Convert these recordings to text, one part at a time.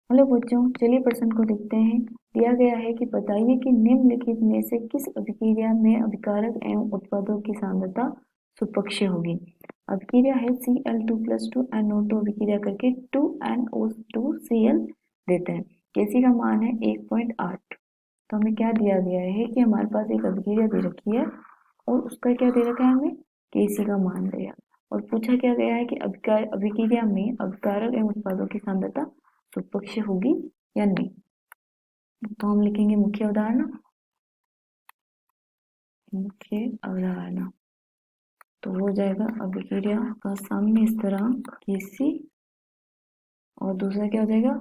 Hello बच्चों, चलिए प्रश्न को देखते हैं। दिया गया है कि बताइए कि निम्नलिखित में से किस अभिक्रिया में अभिकारक एवं उत्पादों की सांद्रता सुपक्षीय होगी। अभिक्रिया है Cl2+2NO2 अभिक्रिया करके 2NO2Cl देते हैं। Kc का मान है 1.8। तो हमें क्या दिया गया है कि हमारे पास एक अभिक्रिया दे रखी है और उसका क्या दे रखा है, हमें Kc का मान दिया और पूछा क्या गया है कि अभिक्रिया में अभिकारक एवं उत्पादों की सांद्रता सुपक्षीय होगी या नहीं। तो हम लिखेंगे मुख्य अवधारणा। मुख्य अवधारणा तो हो जाएगा अभिक्रिया का साम्य स्थिरांक Kc और दूसरा क्या हो जाएगा,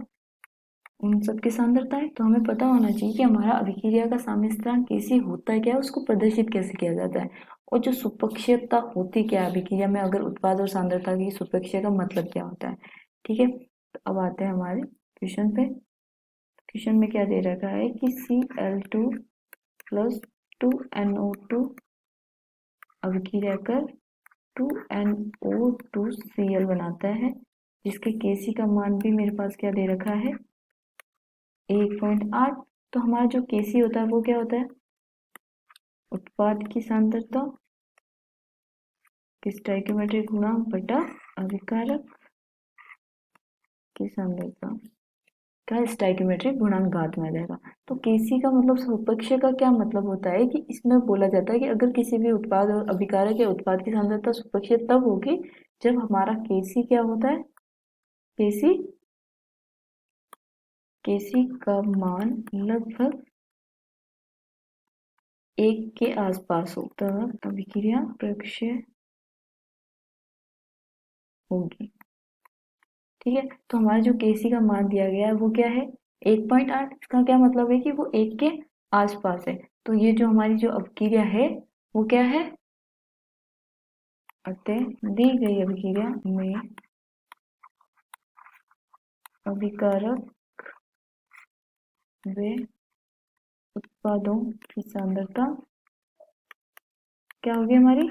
उन सब की सांद्रता है। तो हमें पता होना चाहिए कि हमारा अभिक्रिया का साम्य स्थिरांक Kc होता है क्या, उसको प्रदर्शित कैसे किया जाता है और जो सुपक्षीयता होती क्या है अभिक्रिया में, अगर उत्पाद और सांद्रता की सुपक्षीय का मतलब क्या होता है। ठीक है, तो अब आते हैं हमारे क्वेश्चन पे। क्वेश्चन में क्या दे रखा है कि Cl2+2NO2 अभिक्रिया कर 2NO2Cl बनाता है, जिसके Kc का मान भी मेरे पास क्या दे रखा है 1.8। तो हमारा जो Kc होता है वो क्या होता है, उत्पाद की सांद्रता की स्टोइकियोमेट्रिक गुणांक बटा अभिकारक की सांद्रता का स्टोइकियोमेट्रिक गुणांक घात में आ जाएगा। तो Kc का मतलब सुपक्षीय का क्या मतलब होता है कि इसमें बोला जाता है कि अगर किसी भी उत्पाद और अभिकारक या उत्पाद की सांद्रता सुपक्षीय तब होगी जब हमारा Kc क्या होता है, Kc का मान लगभग 1 के आसपास हो, तब अभिक्रिया प्रक्षय होगी। ठीक है, तो हमारा जो Kc का मान दिया गया है वो क्या है 1.8। इसका क्या मतलब है कि वो 1 के आसपास है। तो ये जो हमारी जो अभिक्रिया है वो क्या है, अतः दी गई अभिक्रिया में अभिकारक व उत्पादों की सांद्रता क्या होगी, हमारी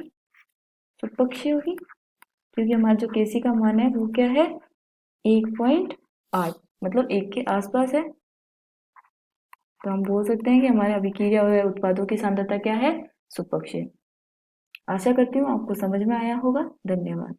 सुपक्षीय होगी, क्योंकि हमारा जो Kc का मान है वो क्या है 1.8, मतलब 1 के आसपास है। तो हम बोल सकते हैं कि हमारे अभिक्रिया और उत्पादों की सांद्रता क्या है, सुपक्षीय। आशा करती हूँ आपको समझ में आया होगा। धन्यवाद।